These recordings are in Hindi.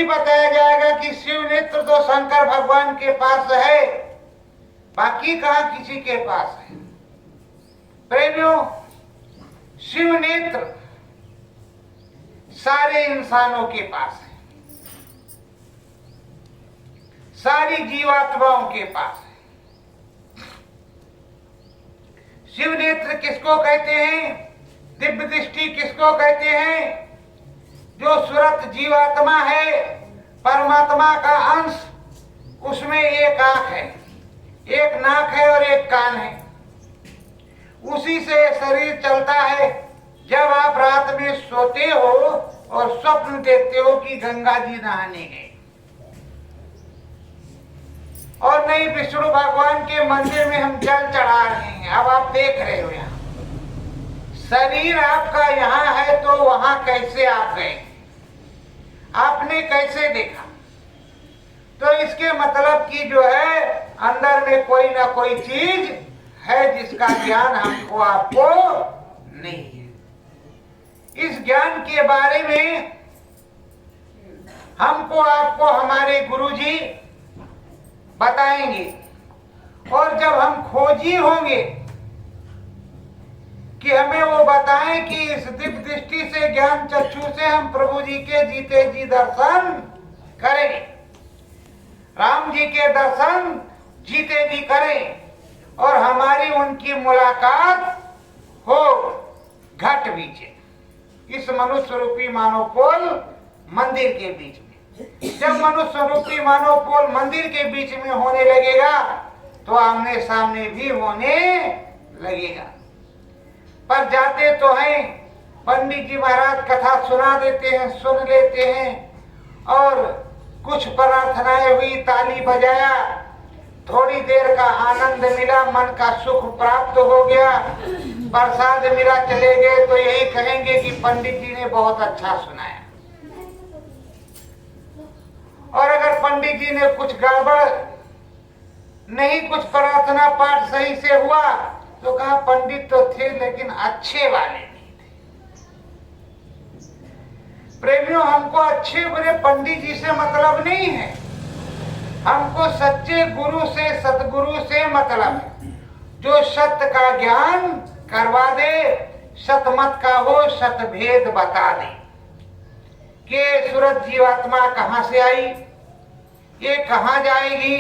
भी बताया जाएगा कि शिव नेत्र तो शंकर भगवान के पास है, बाकी कहां किसी के पास है। प्रेमियों, शिव नेत्र सारे इंसानों के पास है, सारी जीवात्माओं के पास है। शिव नेत्र किसको कहते हैं? दिव्य दृष्टि किसको कहते हैं? जो सुरत जीवात्मा है, परमात्मा का अंश, उसमें एक आंख है, एक नाक है और एक कान है। उसी से शरीर चलता है। जब आप रात में सोते हो और स्वप्न देखते हो कि गंगा जी नहाने गए, और नहीं विष्णु भगवान के मंदिर में हम जल चढ़ा रहे हैं, अब आप देख रहे हो यहाँ शरीर आपका यहाँ है, तो वहां कैसे आप गए? आपने कैसे देखा? तो इसके मतलब कि जो है अंदर में कोई ना कोई चीज है जिसका ज्ञान हमको आपको नहीं है। इस ज्ञान के बारे में हमको आपको हमारे गुरुजी बताएंगे, और जब हम खोजी होंगे कि हमें वो बताएं कि इस दिव्य दृष्टि से, ज्ञान चक्षु से हम प्रभु जी के जीते जी दर्शन करें, राम जी के दर्शन जीते जी करें, और हमारी उनकी मुलाकात हो घट बीचे, इस मनुष्य रूपी मानव पोल मंदिर के बीच में। जब मनुष्य रूपी मानव पोल मंदिर के बीच में होने लगेगा तो आमने सामने भी होने लगेगा। पर जाते तो हैं, पंडित जी महाराज कथा सुना देते हैं, सुन लेते हैं, और कुछ प्रार्थनाएं हुई, ताली बजाया, थोड़ी देर का आनंद मिला, मन का सुख प्राप्त हो गया, प्रसाद मिला, चले गए, तो यही कहेंगे कि पंडित जी ने बहुत अच्छा सुनाया। और अगर पंडित जी ने कुछ गड़बड़ नहीं, कुछ प्रार्थना पाठ सही से हुआ, तो कहा पंडित तो थे लेकिन अच्छे वाले नहीं थे। प्रेमियों, हमको अच्छे बुरे पंडित जी से मतलब नहीं है, हमको सच्चे गुरु से, सतगुरु से मतलब है, जो सत्य का ज्ञान करवा दे, सतमत का हो सतभेद बता दे कि सूरत जीवात्मा कहां से आई, ये कहां जाएगी।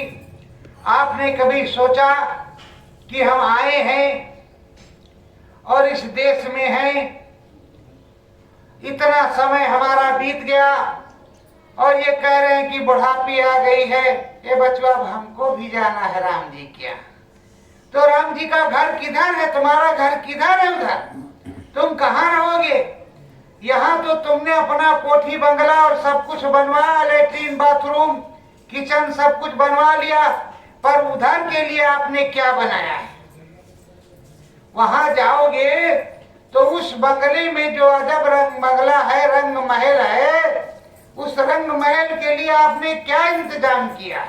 आपने कभी सोचा कि हम आए हैं और इस देश में हैं, इतना समय हमारा बीत गया और ये कह रहे हैं कि बुढ़ापी आ गई है, ये बचवा अब हमको भी जाना है राम जी क्या। तो राम जी का घर किधर है? तुम्हारा घर किधर है? उधर तुम कहाँ रहोगे? यहाँ तो तुमने अपना कोठी बंगला और सब कुछ बनवाया, लेट्रिन बाथरूम किचन सब कुछ बनवा लिया, पर उधर के लिए आपने क्या बनाया है? वहां जाओगे तो उस बंगले में जो अजब रंग बंगला है, रंग महल है, उस रंग महल के लिए आपने क्या इंतजाम किया?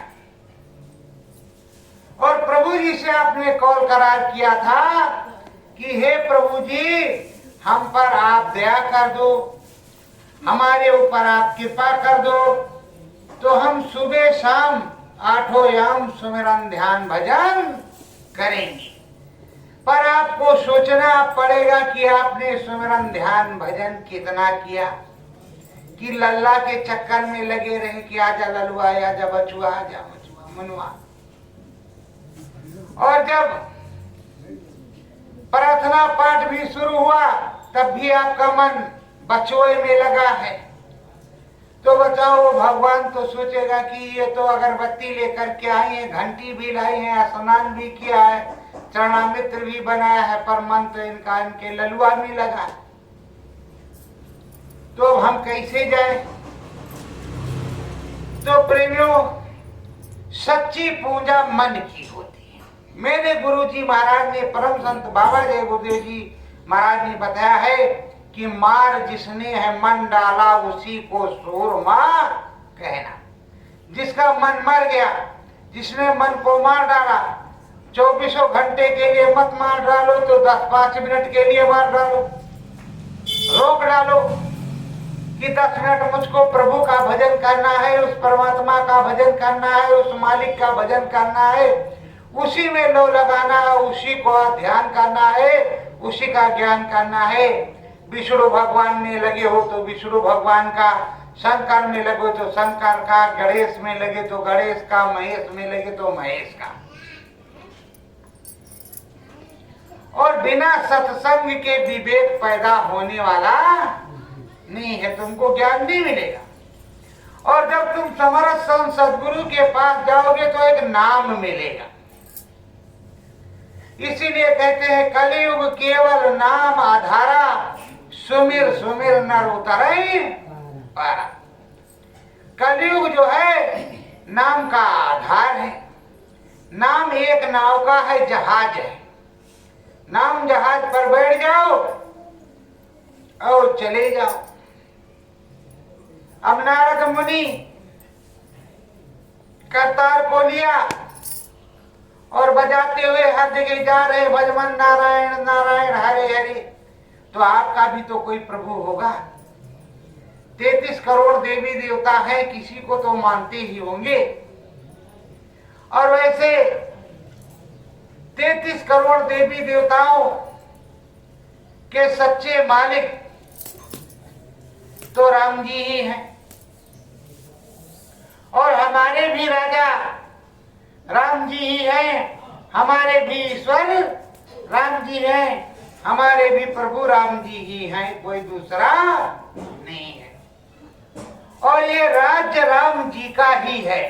और प्रभु जी से आपने कॉल करार किया था कि हे प्रभु जी, हम पर आप दया कर दो, हमारे ऊपर आप कृपा कर दो, तो हम सुबह शाम 8 याम सुमिरन ध्यान भजन करेंगे। पर आपको सोचना पड़ेगा कि आपने सुमिरन ध्यान भजन कितना किया, कि लल्ला के चक्कर में लगे रहे कि आजा ललुआ, आजा बचुआ, आजा बचुआ मनुआ। और जब प्रार्थना पाठ भी शुरू हुआ तब भी आपका मन बचोए में लगा है, तो बताओ भगवान तो सोचेगा कि ये तो अगरबत्ती लेकर के आई है, घंटी भी लाई है, स्नान भी किया है, चरणामित्र भी बनाया है, पर मन तो इनका इनके ललुआ में लगा। तो अब हम कैसे जाएं? तो प्रेमियों, सच्ची पूजा मन की होती है। मेरे गुरुजी महाराज ने, परम संत बाबा जय गुरुदेव जी महाराज ने बताया है कि मार जिसने है मन डाला उसी को सूरमा कहना। जिसका मन मर गया, जिसने मन को मार डाला, 24 घंटे के लिए मत मार डालो, तो 10-5 मिनट के लिए मार डालो, रोक डालो, कि 10 मिनट मुझको प्रभु का भजन करना है, उस परमात्मा का भजन करना है, उस मालिक का भजन करना है, उसी में लो लगाना है, उसी को ध्यान करना है, उसी का ज्ञान करना है। विष्णु भगवान में लगे हो तो विष्णु भगवान का, शंकर में लगे तो शंकर का, गणेश में लगे तो गणेश का, महेश में लगे तो महेश का। और बिना सत्संग के विवेक पैदा होने वाला नहीं है, तुमको ज्ञान नहीं मिलेगा। और जब तुम समर्थ संत सदगुरु के पास जाओगे तो एक नाम मिलेगा। इसीलिए कहते हैं कलयुग केवल नाम आधारा, सुमिर सुमिर नर उतरे पारा। कलयुग जो है नाम का आधार है। नाम एक नाव का है, जहाज है। नाम जहाज पर बैठ जाओ और चले जाओ। अब नारद मुनि करतार को लिया और बजाते हुए हर जगह जा रहे, भजमन नारायण नारायण हरे हरे। तो आपका भी तो कोई प्रभु होगा। 33 करोड़ देवी देवता है, किसी को तो मानते ही होंगे। और वैसे 33 करोड़ देवी देवताओं के सच्चे मालिक तो राम जी ही हैं। और हमारे भी राजा राम जी ही हैं, हमारे भी ईश्वर राम जी हैं, हमारे भी प्रभु राम जी ही हैं, कोई दूसरा नहीं है। और ये राज्य राम जी का ही है।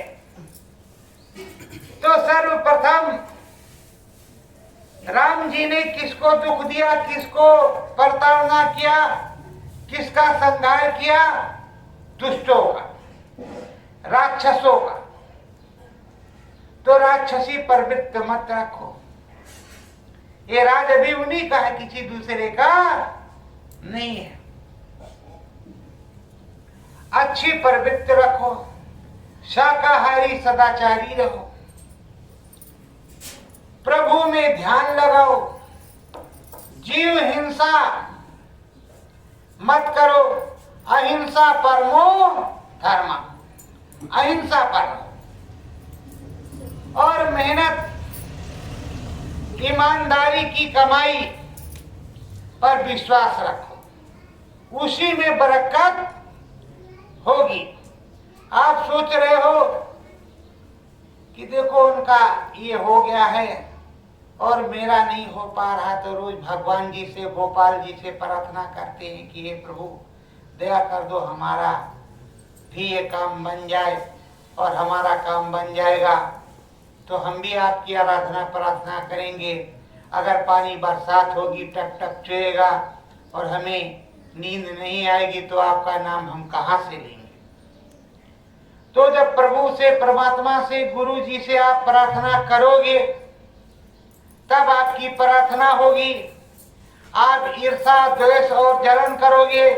तो सर्वप्रथम राम जी ने किसको दुख दिया, किसको प्रताड़ना किया, किसका संहार किया? दुष्टों का, राक्षसों का। तो राक्षसी प्रवृत्ति मत रखो। ये राज अभी उन्हीं का है, किसी दूसरे का नहीं है। अच्छी प्रवृत्ति रखो, शाकाहारी सदाचारी रहो, प्रभु में ध्यान लगाओ, जीव हिंसा मत करो, अहिंसा परमो धर्म, अहिंसा परमो। और मेहनत ईमानदारी की कमाई पर विश्वास रखो, उसी में बरकत होगी। आप सोच रहे हो कि देखो उनका ये हो गया है और मेरा नहीं हो पा रहा, तो रोज भगवान जी से, गोपाल जी से प्रार्थना करते हैं कि हे प्रभु दया कर दो, हमारा भी ये काम बन जाए। और हमारा काम बन जाएगा तो हम भी आपकी आराधना प्रार्थना करेंगे। अगर पानी बरसात होगी, टप टप चुएगा और हमें नींद नहीं आएगी तो आपका नाम हम कहाँ से लेंगे? तो जब प्रभु से, परमात्मा से, गुरु जी से आप प्रार्थना करोगे तब आपकी प्रार्थना होगी। आप ईर्षा, द्वेष और जलन करोगे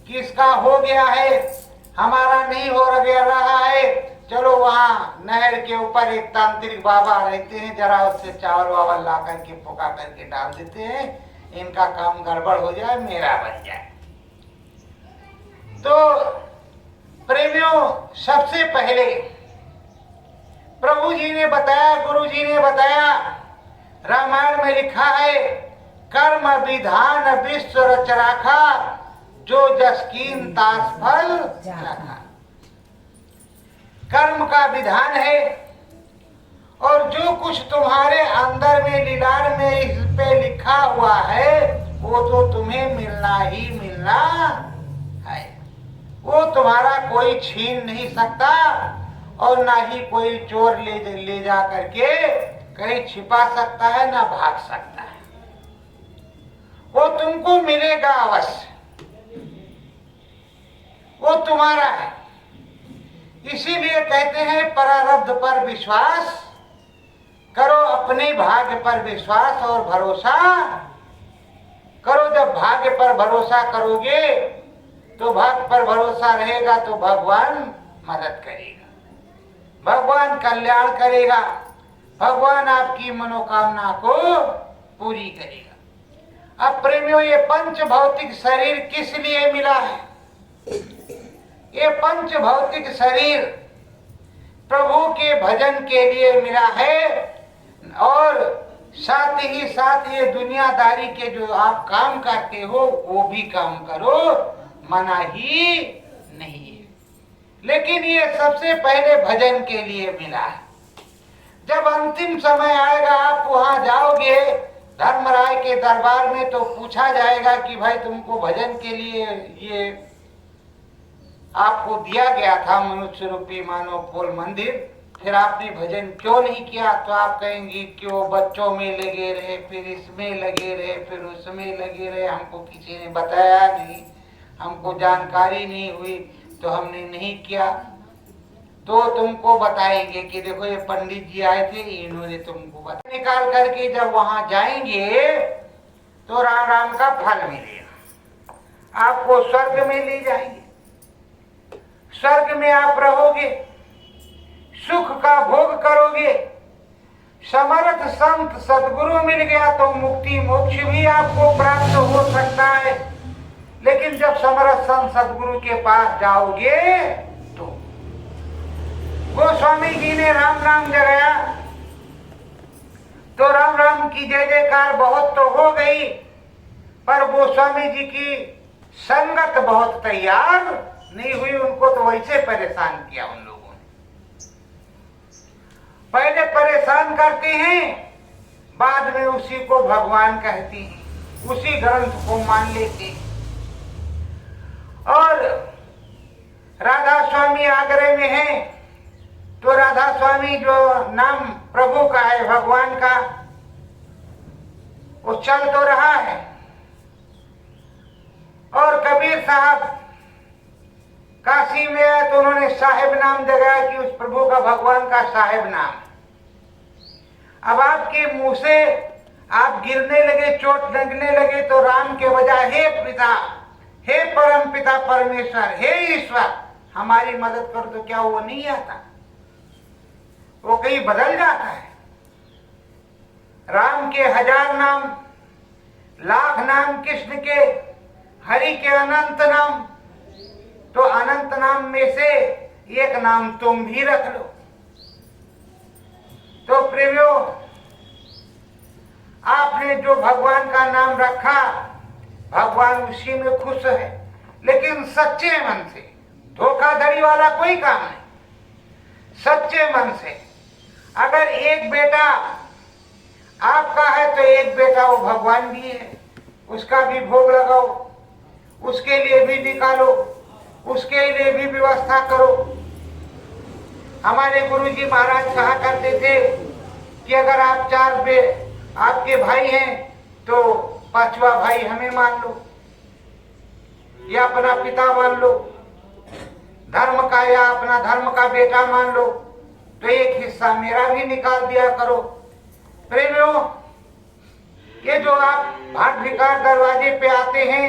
कि इसका हो गया है, हमारा नहीं हो रहा है, चलो वहाँ नहर के ऊपर एक तांत्रिक बाबा रहते हैं, जरा उससे चावल वावल ला करके पका करके डाल देते हैं, इनका काम गड़बड़ हो जाए, मेरा बन जाए। तो प्रेमियों, सबसे पहले प्रभु जी ने बताया, गुरु जी ने बताया, रामायण में लिखा है, कर्म विधान विश्व रच राखा, जो जसकीन तास फल चाखा। कर्म का विधान है और जो कुछ तुम्हारे अंदर में, लीलार में इस पे लिखा हुआ है, वो तो तुम्हें मिलना ही मिलना है। वो तुम्हारा कोई छीन नहीं सकता और ना ही कोई चोर ले जा करके कहीं छिपा सकता है, ना भाग सकता है। वो तुमको मिलेगा अवश्य, वो तुम्हारा है। इसीलिए कहते हैं प्रारब्ध पर विश्वास करो, अपने भाग्य पर विश्वास और भरोसा करो। जब भाग्य पर भरोसा करोगे तो भाग्य पर भरोसा रहेगा तो भगवान मदद करेगा, भगवान कल्याण करेगा, भगवान आपकी मनोकामना को पूरी करेगा। अब प्रेमियों, ये पंच भौतिक शरीर किस लिए मिला है? ये पंच भौतिक शरीर प्रभु के भजन के लिए मिला है, और साथ ही साथ ये दुनियादारी के जो आप काम करते हो वो भी काम करो, मना ही नहीं है। लेकिन ये सबसे पहले भजन के लिए मिला है। जब अंतिम समय आएगा, आप वहां जाओगे धर्मराय के दरबार में, तो पूछा जाएगा कि भाई तुमको भजन के लिए ये आपको दिया गया था मनुष्य रूपी मानव फूल मंदिर, फिर आपने भजन क्यों नहीं किया? तो आप कहेंगे क्यों, बच्चों में लगे रहे, फिर इसमें लगे रहे, फिर उसमें लगे रहे, हमको किसी ने बताया नहीं, हमको जानकारी नहीं हुई, तो हमने नहीं किया। तो तुमको बताएंगे कि देखो ये पंडित जी आए थे, इन्होंने तुमको बताया। निकाल करके जब वहां जाएंगे तो राम राम का फल मिलेगा, आपको स्वर्ग में ले जाएंगे, स्वर्ग में आप रहोगे, सुख का भोग करोगे। समर्थ संत सदगुरु मिल गया तो मुक्ति मोक्ष भी आपको प्राप्त हो सकता है। लेकिन जब समर्थ संत सदगुरु के पास जाओगे तो गोस्वामी जी ने राम नाम जगाया तो राम राम की जय जयकार बहुत तो हो गई, पर गोस्वामी जी की संगत बहुत तैयार नहीं हुई, उनको तो वैसे परेशान किया उन लोगों ने। पहले परेशान करते हैं, बाद में उसी को भगवान कहते हैं, उसी ग्रंथ को मान लेते हैं। और राधा स्वामी आगरे में है, तो राधा स्वामी जो नाम प्रभु का है, भगवान का, वो चल तो रहा है। और कबीर साहब काशी में आए तो उन्होंने साहेब नाम जगाया कि उस प्रभु का, भगवान का साहेब नाम। अब आपके मुंह से आप गिरने लगे, चोट लगने लगे, तो राम के बजाय हे पिता, हे परम पिता परमेश्वर, हे ईश्वर हमारी मदद कर, तो क्या वो नहीं आता? वो कहीं बदल जाता है। राम के 1000 नाम, लाख नाम कृष्ण के, हरि के अनंत नाम, तो अनंत नाम में से एक नाम तुम भी रख लो। तो प्रेमियों, आपने जो भगवान का नाम रखा, भगवान उसी में खुश है, लेकिन सच्चे मन से, धोखाधड़ी वाला कोई काम नहीं। सच्चे मन से अगर एक बेटा आपका है तो एक बेटा वो भगवान भी है, उसका भी भोग लगाओ, उसके लिए भी निकालो, उसके लिए भी व्यवस्था करो। हमारे गुरुजी महाराज कहा करते थे कि अगर आप 4 आपके भाई हैं तो 5वां भाई हमें मान लो, या अपना पिता मान लो, धर्म का, या अपना धर्म का बेटा मान लो, तो एक हिस्सा मेरा भी निकाल दिया करो। प्रेमियों, ये जो आप भाट भिकार दरवाजे पे आते हैं,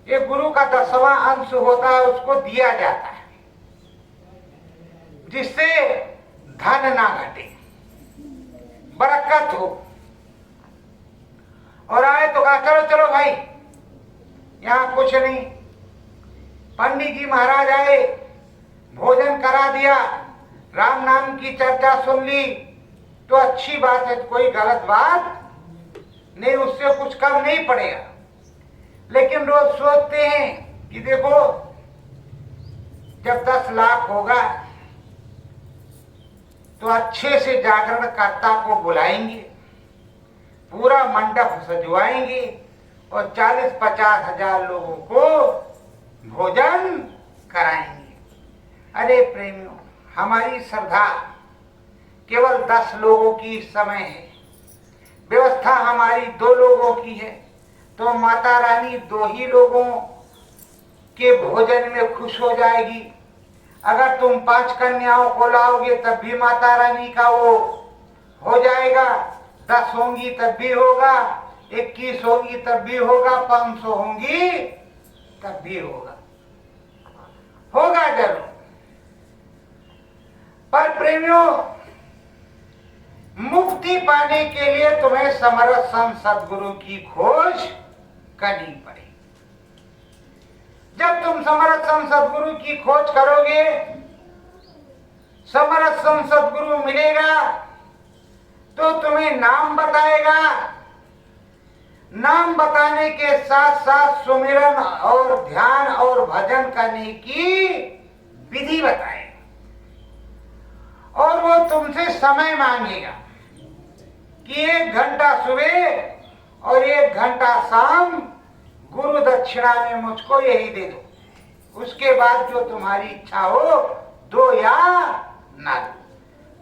ये गुरु का 10वां अंश होता है, उसको दिया जाता है, जिससे धन ना घटे, बरकत हो। और आए तो कहा चलो चलो भाई, यहाँ कुछ नहीं। पंडित जी महाराज आए, भोजन करा दिया, राम नाम की चर्चा सुन ली, तो अच्छी बात है, कोई गलत बात नहीं, उससे कुछ कम नहीं पड़ेगा। लेकिन रोज सोचते हैं कि देखो जब 10 लाख होगा तो अच्छे से जागरण कर्ता को बुलाएंगे, पूरा मंडप सजवाएंगे और 40-50 हजार लोगों को भोजन कराएंगे। अरे प्रेमियों, हमारी श्रद्धा केवल 10 लोगों की इस समय है, व्यवस्था हमारी 2 लोगों की है, तो माता रानी 2 ही लोगों के भोजन में खुश हो जाएगी। अगर तुम 5 कन्याओं को लाओगे तब भी माता रानी का वो हो जाएगा, 10 होंगी तब भी होगा, 21 होंगी तब भी होगा, 500 होंगी तब भी होगा, होगा जरूर। पर प्रेमियों, मुक्ति पाने के लिए तुम्हें समर्थ संत सदगुरु की खोज करनी पड़ेगी। जब तुम समर्थ संत सद्गुरु की खोज करोगे, समर्थ संत सद्गुरु मिलेगा तो तुम्हें नाम बताएगा, नाम बताने के साथ साथ सुमिरन और ध्यान और भजन करने की विधि बताएगा, और वो तुमसे समय मांगेगा कि 1 घंटा सुबह और 1 घंटा शाम गुरु दक्षिणा में मुझको यही दे दो, उसके बाद जो तुम्हारी इच्छा हो दो या ना दो,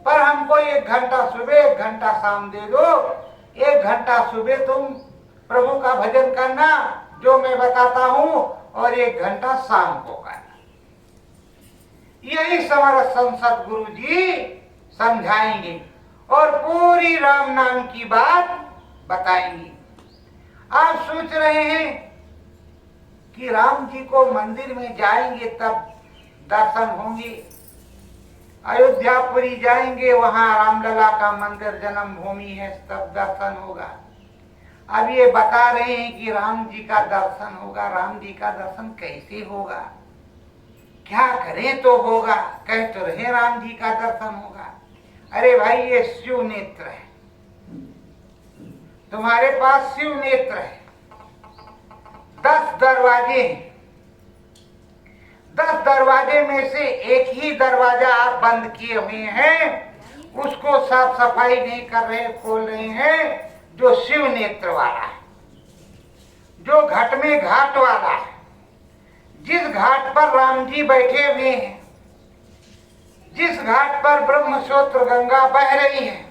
पर हमको 1 घंटा सुबह 1 घंटा शाम दे दो। 1 घंटा सुबह तुम प्रभु का भजन करना जो मैं बताता हूं, और 1 घंटा शाम को करना। यही समर्थ संत सद्गुरु जी समझाएंगे और पूरी राम नाम की बात बताएंगे। आप सोच रहे हैं कि राम जी को मंदिर में जाएंगे तब दर्शन होंगे, अयोध्यापुरी जाएंगे वहां रामलला का मंदिर जन्म भूमि है तब दर्शन होगा। अब ये बता रहे हैं कि राम जी का दर्शन होगा। राम जी का दर्शन कैसे होगा, क्या करें तो होगा, कह तो रहे राम जी का दर्शन होगा। अरे भाई ये शिव नेत्र है, तुम्हारे पास शिव नेत्र है, 10 दरवाजे हैं, 10 दरवाजे में से एक ही दरवाजा आप बंद किए हुए हैं, उसको साफ सफाई नहीं कर रहे, खोल रहे हैं, जो शिव नेत्र वाला है, जो घट में घाट वाला है, जिस घाट पर राम जी बैठे हुए हैं, जिस घाट पर ब्रह्मसूत्र गंगा बह रही है,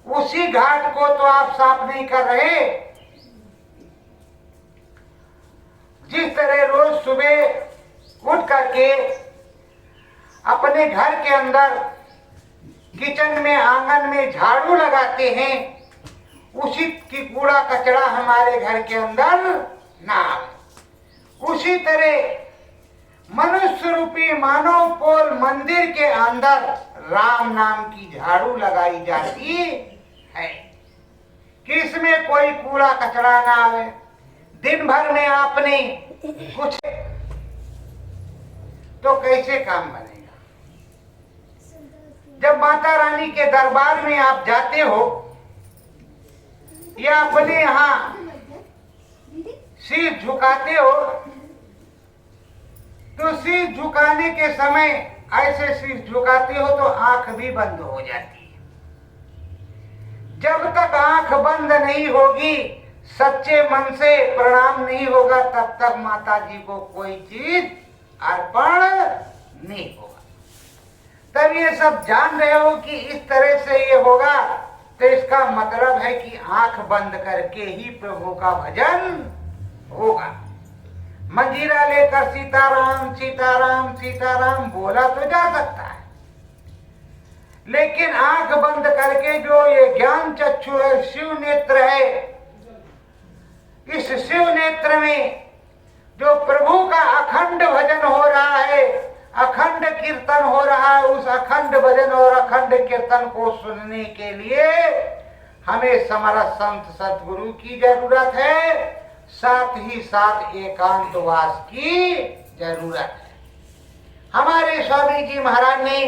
उसी घाट को तो आप साफ नहीं कर रहे। जिस तरह रोज सुबह उठ करके अपने घर के अंदर किचन में आंगन में झाड़ू लगाते हैं, उसी की कूड़ा कचरा हमारे घर के अंदर ना आए। उसी तरह मनुष्य रूपी मानव पोल मंदिर के अंदर राम नाम की झाड़ू लगाई जाती है कि इसमें कोई कूड़ा कचरा ना आवे। दिन भर में आपने कुछ तो कैसे काम बनेगा। जब माता रानी के दरबार में आप जाते हो या अपने यहाँ सिर झुकाते हो, तो सिर झुकाने के समय ऐसे सिर झुकाते हो तो आंख भी बंद हो जाती है। जब तक आंख बंद नहीं होगी, सच्चे मन से प्रणाम नहीं होगा, तब तक माता जी को कोई चीज अर्पण नहीं होगा। तब ये सब जान रहे हो कि इस तरह से ये होगा, तो इसका मतलब है कि आंख बंद करके ही प्रभु का भजन होगा। मंजीरा लेकर सीताराम सीताराम सीताराम बोला तो जा सकता है, लेकिन आंख बंद करके जो ये ज्ञान चक्षु है, शिव नेत्र है, इस शिव नेत्र में जो प्रभु का अखंड भजन हो रहा है, अखंड कीर्तन हो रहा है, उस अखंड भजन और अखंड कीर्तन को सुनने के लिए हमें समर्थ संत सद्गुरु की जरूरत है, साथ ही साथ एकांतवास की जरूरत है। हमारे स्वामी जी महाराज ने,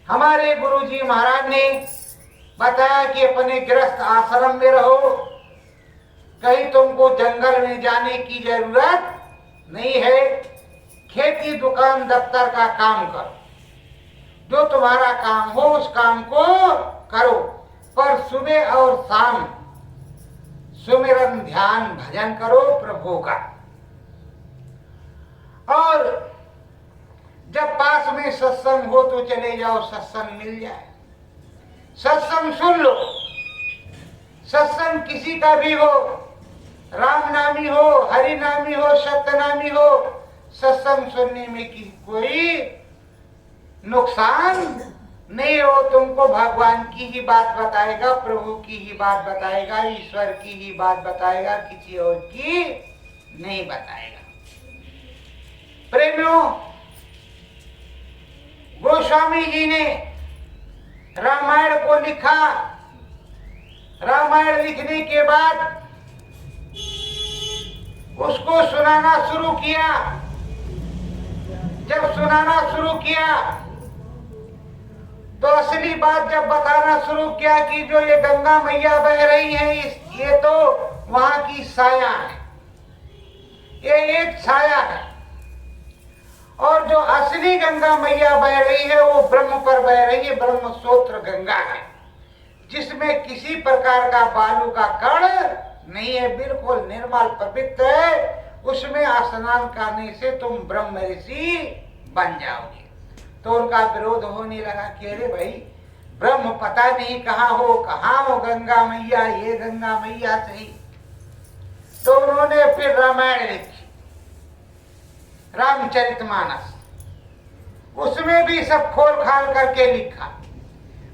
हमारे गुरु जी महाराज ने बताया कि अपने गृहस्थ आश्रम में रहो, कहीं तुमको जंगल में जाने की जरूरत नहीं है, खेती दुकान दफ्तर का काम करो, जो तुम्हारा काम हो उस काम को करो, पर सुबह और शाम सुमिरन ध्यान भजन करो प्रभु का। और जब पास में सत्संग हो तो चले जाओ, सत्संग मिल जाए, सत्संग सुन लो। सत्संग किसी का भी हो, राम नामी हो, हरि नामी हो, सत्य नामी हो, सत्संग सुनने में की कोई नुकसान नहीं हो। तुमको भगवान की ही बात बताएगा, प्रभु की ही बात बताएगा, ईश्वर की ही बात बताएगा, किसी और की नहीं बताएगा। प्रेमियों, गोस्वामी जी ने रामायण को लिखा। रामायण लिखने के बाद उसको सुनाना शुरू किया। जब सुनाना शुरू किया तो असली बात जब बताना शुरू किया कि जो ये गंगा मैया बह रही है ये तो वहां की छाया है, ये एक छाया है, और जो असली गंगा मैया बह रही है वो ब्रह्म पर बह रही है, ब्रह्म स्रोत्र गंगा है, जिसमें किसी प्रकार का बालू का कण नहीं है, बिल्कुल निर्मल पवित्र है। उसमें स्नान करने से तुम ब्रह्म ऋषि बन जाओगे। तो उनका विरोध होने लगा कि अरे भाई ब्रह्म पता नहीं कहाँ हो गंगा मैया, ये गंगा मैया सही। तो उन्होंने फिर रामायण लिखी, रामचरितमानस, उसमें भी सब खोल खाल करके लिखा।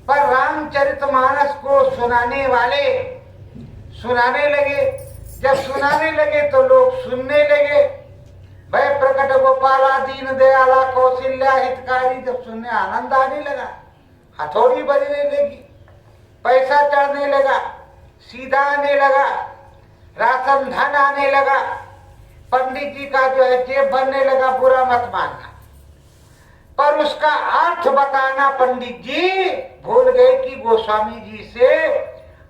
पर रामचरितमानस को सुनाने वाले सुनाने लगे। जब सुनाने लगे तो लोग सुनने लगे। भय प्रकट गोपाला दीन दयाला कौशल्या हितकारी, जब सुनने आनंद आने लगा, हथौड़ी बजने लगी, पैसा चढ़ने लगा, सीधा आने लगा, राशन धन आने लगा, पंडित जी का जो है जेब भरने लगा, बुरा मत मानना। पर उसका अर्थ बताना पंडित जी भूल गए कि गोस्वामी जी से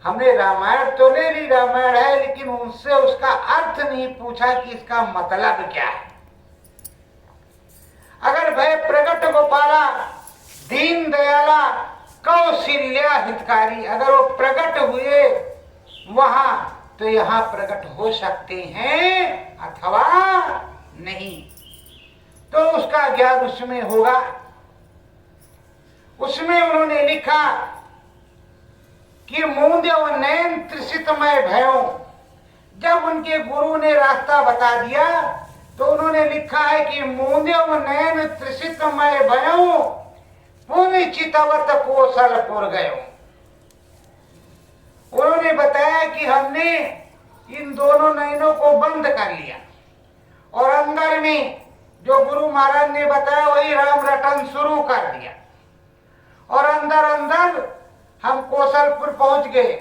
हमने रामायण तो ले ली, रामायण है, लेकिन उनसे उसका अर्थ नहीं पूछा कि इसका मतलब क्या है। अगर भय प्रकट गोपाला दीन दयाला कौशल्या हितकारी, अगर वो प्रकट हुए वहां तो यहाँ प्रकट हो सकते हैं अथवा नहीं, तो उसका ज्ञान उसमें होगा। उसमें उन्होंने लिखा कि मूंद्यो नैन त्रिषितमय भयो। जब उनके गुरु ने रास्ता बता दिया तो उन्होंने लिखा है कि मूंद्यो नैन त्रिषितमय भयो पुण्य चितवत कौशलपुर गयो। उन्होंने बताया कि हमने इन दोनों नयनों को बंद कर लिया और अंदर में जो गुरु महाराज ने बताया वही राम रटन शुरू कर दिया, और अंदर अंदर हम कौशलपुर पहुंच गए,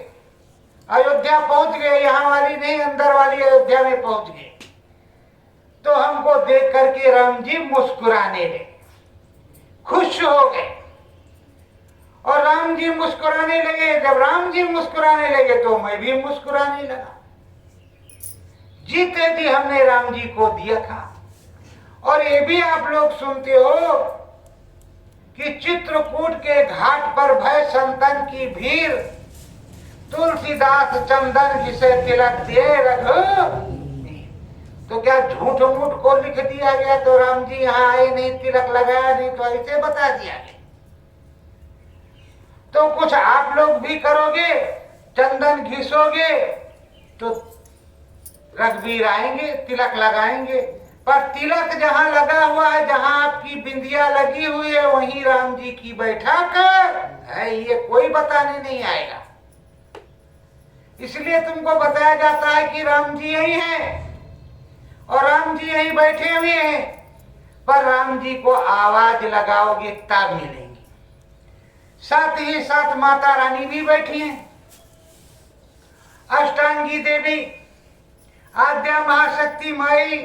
अयोध्या पहुंच गए, यहाँ वाली नहीं अंदर वाली अयोध्या में पहुंच गए। तो हमको देख करके राम जी मुस्कुराने लगे, खुश हो गए। और राम जी मुस्कुराने लगे। जब राम जी मुस्कुराने लगे तो मैं भी मुस्कुराने लगा। जीते जी हमने राम जी को दिया था। और ये भी आप लोग सुनते हो कि चित्रकूट के घाट पर भय संतन की भीड़, तुलसीदास चंदन जिसे तिलक दे रघु। तो क्या झूठ मूठ को लिख दिया गया तो राम जी यहाँ आए नहीं, तिलक लगाया नहीं, तो ऐसे बता दिया गया। तो कुछ आप लोग भी करोगे, चंदन घिसोगे तो रघुवीर आएंगे, तिलक लगाएंगे। पर तिलक जहां लगा हुआ है, जहां आपकी बिंदिया लगी हुई है, वहीं राम जी की बैठक है, ये कोई बताने नहीं आएगा। इसलिए तुमको बताया जाता है कि राम जी यही हैं और राम जी यहीं बैठे हुए हैं। पर राम जी को आवाज लगाओगे तब मिलेंगे। साथ ही साथ माता रानी भी बैठी हैं, अष्टांगी देवी, आद्या महाशक्ति माई,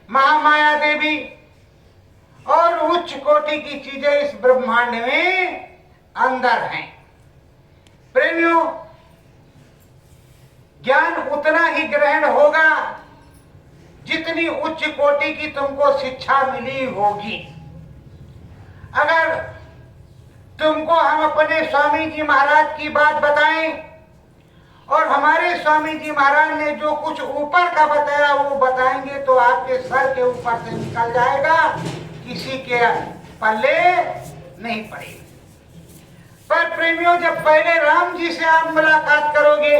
महामाया देवी, और उच्च कोटि की चीजें इस ब्रह्मांड में अंदर हैं। प्रेमियों, ज्ञान उतना ही ग्रहण होगा जितनी उच्च कोटि की तुमको शिक्षा मिली होगी। अगर तुमको हम अपने स्वामी जी महाराज की बात बताएं और हमारे स्वामी जी महाराज ने जो कुछ ऊपर का बताया वो बताएंगे तो आपके सर के ऊपर से निकल जाएगा, किसी के पल्ले नहीं पड़ेगा। पर प्रेमियों, जब पहले राम जी से आप मुलाकात करोगे,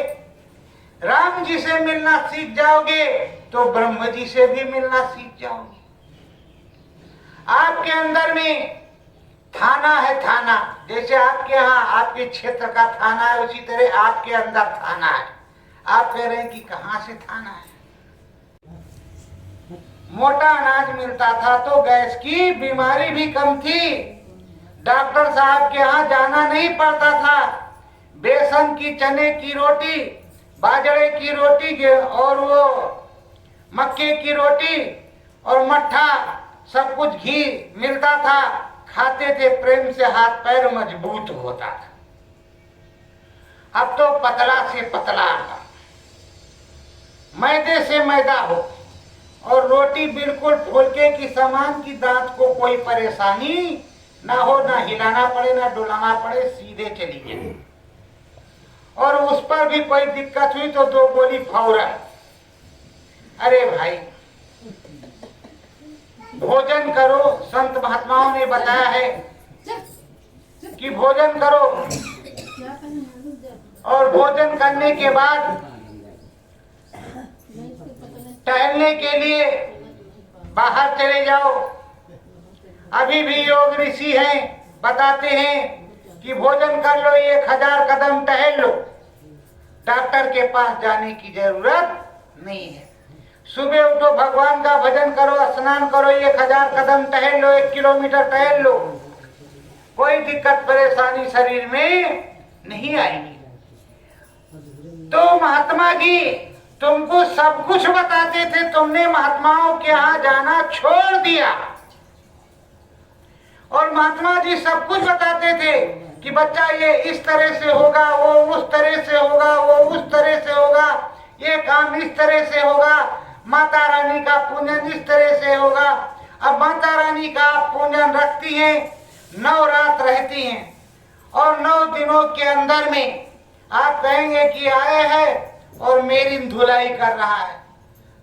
राम जी से मिलना सीख जाओगे तो ब्रह्म जी से भी मिलना सीख जाओगे। आपके अंदर में थाना है, थाना जैसे आपके यहाँ आपके क्षेत्र का थाना है, उसी तरह आपके अंदर थाना है। आप कह रहे हैं कि कहाँ से थाना है? मोटा अनाज मिलता था तो गैस की बीमारी भी कम थी, डॉक्टर साहब के यहाँ जाना नहीं पड़ता था। बेसन की, चने की रोटी, बाजरे की रोटी और वो मक्के की रोटी और मट्ठा, सब कुछ घी मिलता था, खाते थे प्रेम से, हाथ पैर मजबूत होता था। अब तो पतला से पतला आटा, मैदे से मैदा हो, और रोटी बिल्कुल फुलके की समान की, दांत को कोई परेशानी ना हो, ना हिलाना पड़े ना डुलाना पड़े, सीधे चली जाए। और उस पर भी कोई दिक्कत हुई तो 2 गोली फौरन। अरे भाई, भोजन करो, संत महात्माओं ने बताया है कि भोजन करो, और भोजन करने के बाद टहलने के लिए बाहर चले जाओ। अभी भी योग ऋषि हैं, बताते हैं कि भोजन कर लो, 1000 कदम टहल लो, डॉक्टर के पास जाने की जरूरत नहीं है। सुबह उठो, भगवान का भजन करो, स्नान करो, 1000 कदम टहल लो, 1 किलोमीटर टहल लो, कोई दिक्कत परेशानी शरीर में नहीं आएगी। तो महात्मा जी तुमको सब कुछ बताते थे, तुमने महात्माओं के यहाँ जाना छोड़ दिया। और महात्मा जी सब कुछ बताते थे कि बच्चा ये इस तरह से होगा, वो उस तरह से होगा, वो उस तरह से होगा, ये काम इस तरह से होगा, माता रानी का पूजन इस तरह से होगा। अब माता रानी का पूजन रखती हैं, 9 रात रहती हैं, और 9 दिनों के अंदर में आप कहेंगे कि आए हैं और मेरी धुलाई कर रहा है।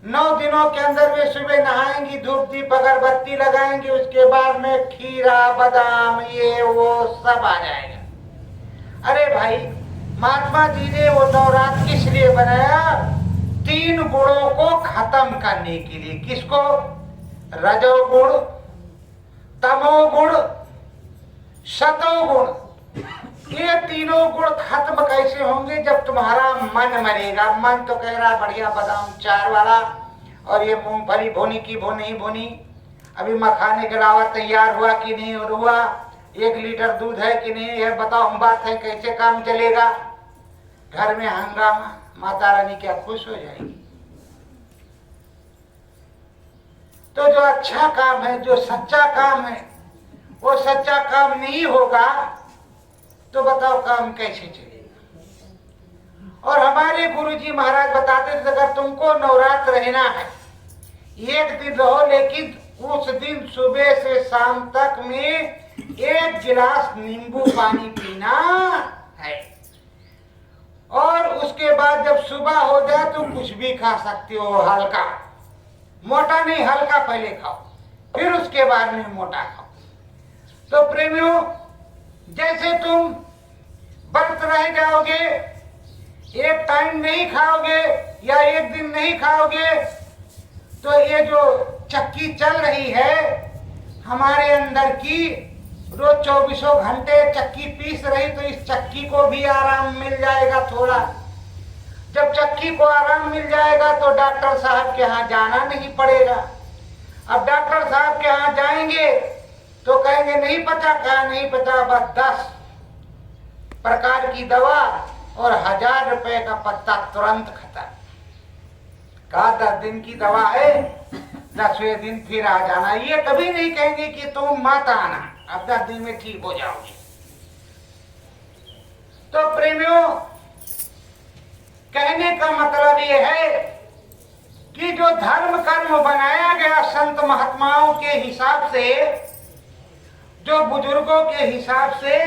9 दिनों के अंदर वे सुबह नहाएंगी, धूप दीप अगरबत्ती लगाएंगी, उसके बाद में खीरा बादाम ये वो सब आ जाएगा। अरे भाई, महात्मा जी ने वो नवरात्र किस लिए बनाया? 3 गुणों को खत्म करने के लिए। किसको? रजोगुण, तमोगुण, सतोगुण। ये तीनों गुण खत्म कैसे होंगे? जब तुम्हारा मन मरेगा। मन तो कह रहा बढ़िया बादाम 4 वाला, और ये मूंगफली भुनी की नहीं भुनी, अभी मखाने के अलावा तैयार हुआ कि नहीं और हुआ, 1 लीटर दूध है कि नहीं है, बताओ हम बात है, कैसे काम चलेगा? घर में हंगामा। माता रानी क्या खुश हो जाएगी? तो जो अच्छा काम है, जो सच्चा काम है, वो सच्चा काम नहीं होगा तो बताओ काम कैसे चलेगा? और हमारे गुरुजी महाराज बताते थे, अगर तुमको नवरात्र रहना है, 1 दिन रहो, लेकिन उस दिन सुबह से शाम तक में 1 गिलास नींबू पानी पीना है, और उसके बाद जब सुबह हो जाए तो कुछ भी खा सकते हो, हल्का, मोटा नहीं, हल्का पहले खाओ, फिर उसके बाद में मोटा खाओ। तो प्रेमियों, जैसे तुम व्रत रह जाओगे, एक टाइम नहीं खाओगे या 1 दिन नहीं खाओगे, तो ये जो चक्की चल रही है हमारे अंदर की, रोज 24 घंटे चक्की पीस रही, तो इस चक्की को भी आराम मिल जाएगा थोड़ा। जब चक्की को आराम मिल जाएगा तो डॉक्टर साहब के यहाँ जाना नहीं पड़ेगा। अब डॉक्टर साहब के यहाँ जाएंगे तो कहेंगे नहीं पता, क्या नहीं पता, बस 10 प्रकार की दवा और 1000 रुपए का पत्ता तुरंत खत्म। कहा 10 दिन की दवा है, 10वें दिन फिर आ जाना। ये कभी नहीं कहेंगे कि तुम मत आना, अब 10 दिन में ठीक हो जाओगे। तो प्रेमियों, कहने का मतलब ये है कि जो धर्म कर्म बनाया गया संत महात्माओं के हिसाब से, जो बुजुर्गों के हिसाब से,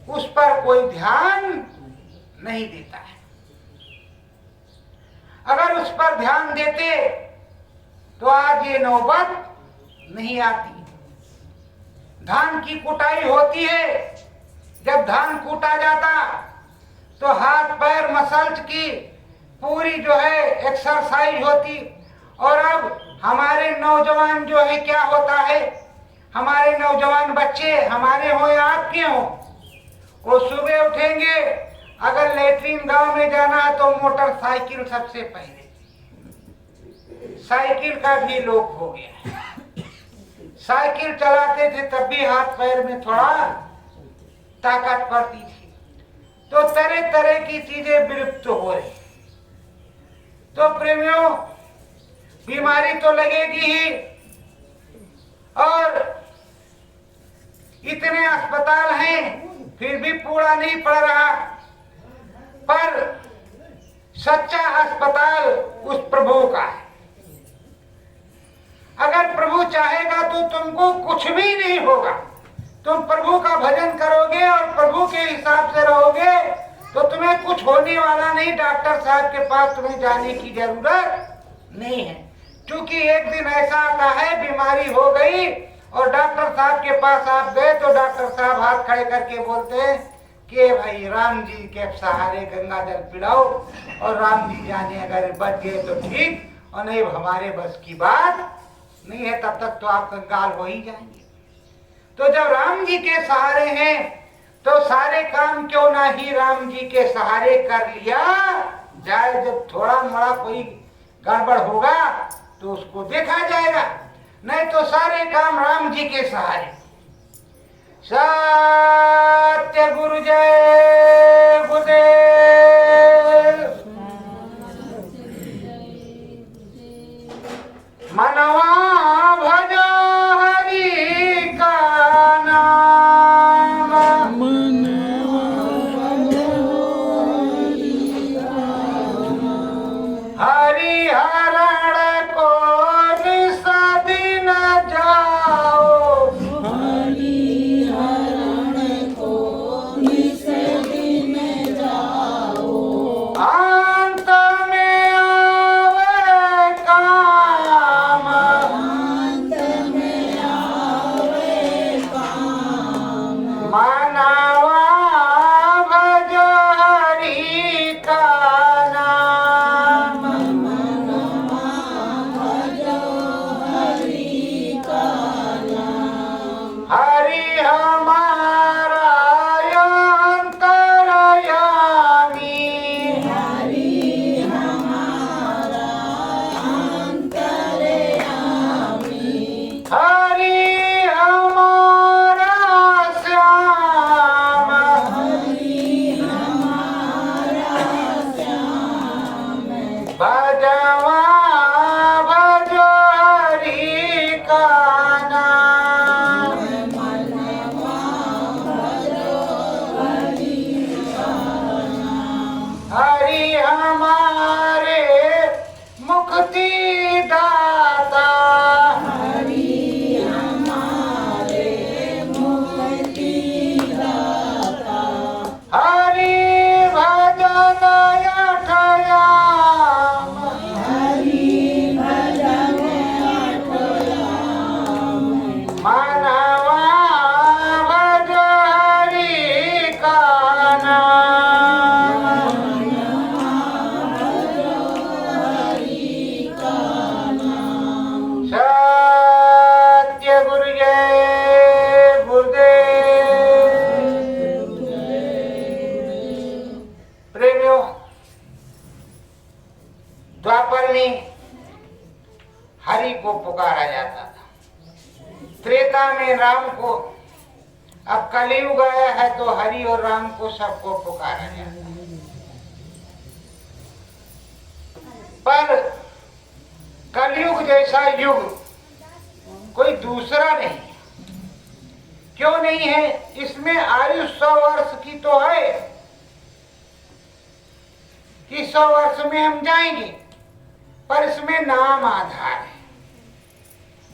उस पर कोई ध्यान नहीं देता है। अगर उस पर ध्यान देते तो आज ये नौबत नहीं आती। धान की कुटाई होती है, जब धान कूटा जाता तो हाथ पैर मसल्स की पूरी जो है एक्सरसाइज होती। और अब हमारे नौजवान जो है क्या होता है, हमारे नौजवान बच्चे, हमारे हो या आपके हो, वो सुबह उठेंगे, अगर लेटरिन गांव में जाना है तो मोटरसाइकिल सबसे पहले, साइकिल का भी लोप हो गया है। साइकिल चलाते थे तब भी हाथ पैर में थोड़ा ताकत पड़ती थी। तो तरह तरह की चीजें विलुप्त हो रही। तो प्रेमियों, बीमारी तो लगेगी ही, और इतने अस्पताल हैं फिर भी पूरा नहीं पड़ रहा। पर सच्चा अस्पताल उस प्रभु का है। अगर प्रभु चाहेगा तो तुमको कुछ भी नहीं होगा। तुम प्रभु का भजन करोगे और प्रभु के हिसाब से रहोगे तो तुम्हें कुछ होने वाला नहीं। डॉक्टर साहब के पास तुम्हें जाने की जरूरत नहीं है, क्योंकि एक दिन ऐसा आता है बीमारी हो गई और डॉक्टर साहब के पास आप गए तो डॉक्टर साहब हाथ खड़े करके बोलते हैं कि भाई राम जी के सहारे गंगा जल पिलाओ, और राम जी जाने अगर बच गए तो ठीक, और नहीं हमारे बस की बात नहीं है, तब तक तो आप कंगाल हो ही जाएंगे। तो जब राम जी के सहारे हैं तो सारे काम क्यों ना ही राम जी के सहारे कर लिया जाए। जब थोड़ा मोड़ा कोई गड़बड़ होगा तो उसको देखा जाएगा, नहीं तो सारे काम राम जी के सहारे। सत्य गुरु जय गुरुदेव। मनवा भजो हरि का नाम, हरि हरण को निसदिन जाओ, अंत में आवे काम, मनवा भजो हरि का नाम, हरि हमारा अंतर्यामी, हरि हमारा श्याम, भजवा भजो हरि का नाम, हरि हमारे मुक्ति दाता, हरि भजन अठयाम, मनवा भजो हरि का नाम, सत्य गुरु जय गुरुदेव। प्रेमियों, द्वापर में हरि को पुकारा जाता था, त्रेता में राम को, अब कलयुग आया है तो हरि और राम को सबको पुकारा जाता है। पर कलयुग जैसा युग कोई दूसरा नहीं है। क्यों नहीं है? इसमें आयु 100 वर्ष की तो है कि 100 वर्ष में हम जाएंगे, पर इसमें नाम आधार है।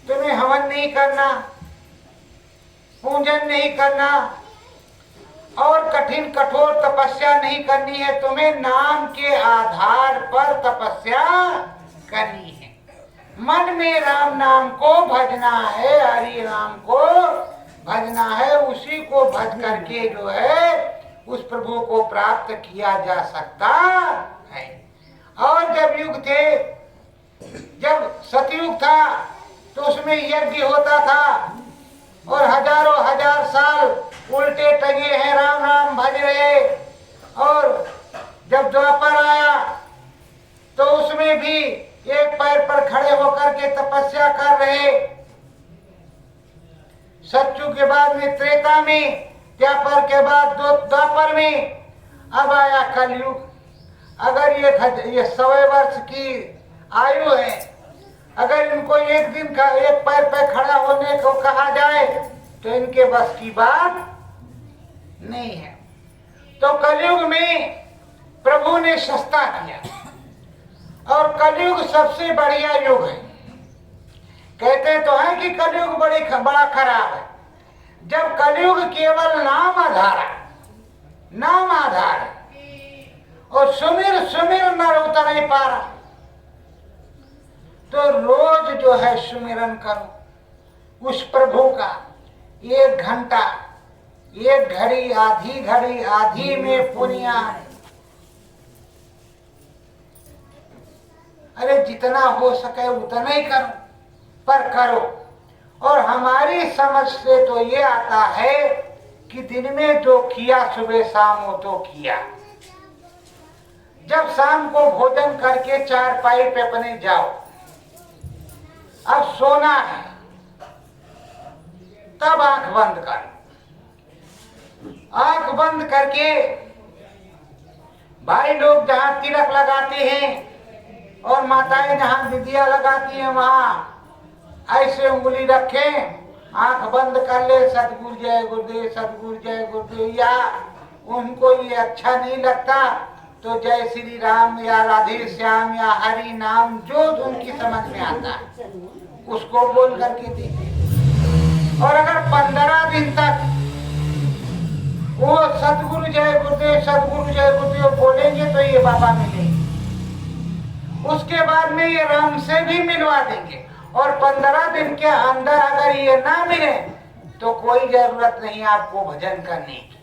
तुम्हें हवन नहीं करना, पूजन नहीं करना और कठिन कठोर तपस्या नहीं करनी है। तुम्हें नाम के आधार पर तपस्या करनी है। मन में राम नाम को भजना है, हरि नाम को भजना है। उसी को भज करके जो है उस प्रभु को प्राप्त किया जा सकता है। और जब युग थे, जब सतयुग था तो उसमें यज्ञ होता था और हजारों हजार साल उल्टे टगे हैं, राम राम भज रहे। और जब द्वापर आया तो उसमें भी एक पैर पर खड़े होकर के तपस्या कर रहे। सतयुग के बाद में त्रेता में, द्वापर के बाद द्वापर में, अब आया कलयुग। अगर ये 100 वर्ष की आयु है अगर इनको एक दिन का एक पैर पे खड़ा होने को कहा जाए तो इनके बस की बात नहीं है। तो कलयुग में प्रभु ने सस्ता किया, और कलयुग सबसे बढ़िया युग है। कहते तो है कि कलयुग बड़ा खराब है। जब कलयुग केवल नाम आधार है और सुमिर सुमिर नर उतर नहीं पा रहा, तो रोज जो है सुमिरन करो उस प्रभु का। 1 घंटा, 1 घड़ी, आधी में पुनिया। अरे जितना हो सके उतना ही करो, पर करो। और हमारी समझ से तो ये आता है कि दिन में जो किया सुबह शाम वो तो किया। जब शाम को भोजन करके चारपाई पे अपने जाओ, अब सोना है, तब आंख बंद कर। आंख बंद करके भाई लोग जहां तिलक लगाते हैं और माताएं जहां विदिया लगाती हैं वहां ऐसे उंगली रखें, आंख बंद कर ले, सतगुरु जय गुरुदेव, सतगुरु जय गुरुदेव। या उनको ये अच्छा नहीं लगता तो जय श्री राम या राधे श्याम या हरि नाम, जो उनकी समझ में आता है उसको बोल करके देखे। और अगर 15 दिन तक वो सतगुरु जय गुरुदेव, सतगुरु जय गुरुदेव बोलेंगे तो ये बाबा मिलेंगे। उसके बाद में ये राम से भी मिलवा देंगे। और 15 दिन के अंदर अगर ये ना मिले तो कोई जरूरत नहीं आपको भजन करने की।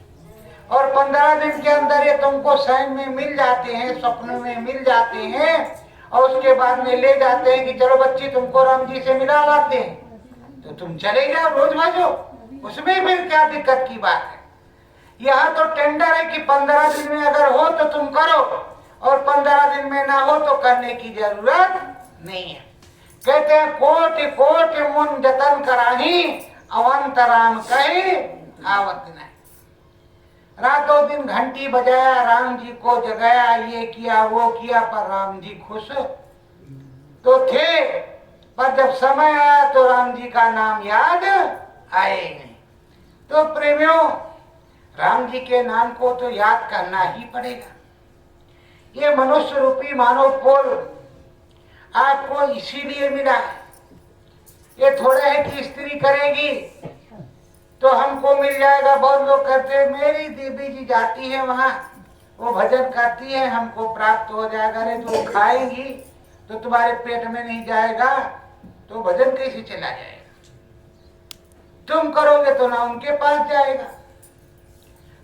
और 15 दिन के अंदर ये तुमको शयन में मिल जाते हैं, सपनों में मिल जाते हैं, और उसके बाद में ले जाते हैं कि चलो बच्ची तुमको राम जी से मिला लाते हैं, तो तुम चले जाओ, रोज भजो। उसमें फिर क्या दिक्कत की बात है? यहाँ तो टेंडर है कि 15 दिन में अगर हो तो तुम करो, और 15 दिन में ना हो तो करने की जरूरत नहीं है। कहते हैं कोटि कोटि मुन जतन कराही, अवंत राम कहे आवत नहीं। रातों दिन घंटी बजाया, राम जी को जगाया, ये किया वो किया, पर राम जी खुश तो थे। पर जब समय आया तो राम जी का नाम याद आए नहीं। तो प्रेमियों, राम जी के नाम को तो याद करना ही पड़ेगा। ये मनुष्य रूपी मानव पोल आपको इसीलिए मिला है। ये थोड़े है कि स्त्री करेगी तो हमको मिल जाएगा। बहुत लोग कहते हैं मेरी देवी जी जाती है वहां, वो भजन करती है, हमको प्राप्त हो जाएगा। अरे जो खाएंगी तो तुम्हारे पेट में नहीं जाएगा तो भजन कैसे चला जाएगा? तुम करोगे तो ना उनके पास जाएगा।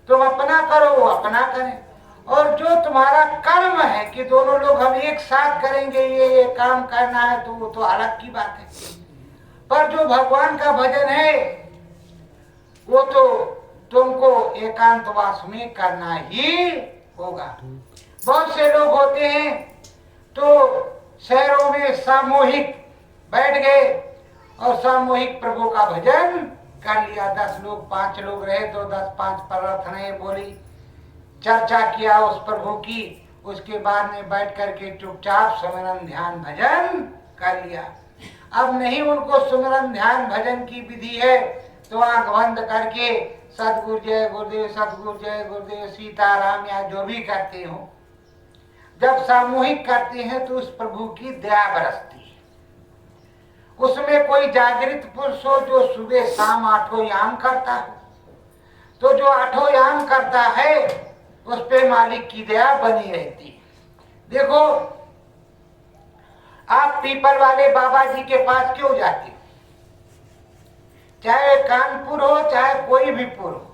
तुम अपना करो, वो अपना करें। और जो तुम्हारा कर्म है कि दोनों लोग हम एक साथ करेंगे, ये काम करना है, तो वो तो अलग की बात है। पर जो भगवान का भजन है वो तो तुमको एकांतवास में करना ही होगा। बहुत से लोग होते हैं तो शहरों में सामूहिक बैठ गए और सामूहिक प्रभु का भजन कर लिया। 10 लोग 5 लोग रहे तो 10-5 प्रार्थनाएं बोली, चर्चा किया उस प्रभु की, उसके बाद में बैठ करके चुपचाप सुमिरन ध्यान भजन कर लिया। अब नहीं उनको सुमिरन ध्यान भजन की विधि है तो आंख बंद करके सतगुरु जय गुरुदेव, सतगुरु जय गुरुदेव, सीताराम या जो भी करते हो, जब सामूहिक करते हैं तो उस प्रभु की दया बरसती है। उसमें कोई जागृत पुरुष हो जो सुबह शाम 8 याम करता हो, तो जो 8 याम करता है उस पे मालिक की दया बनी रहती है। देखो, आप पीपल वाले बाबा जी के पास क्यों जाते हो? चाहे कानपुर हो चाहे कोई भी पुर हो,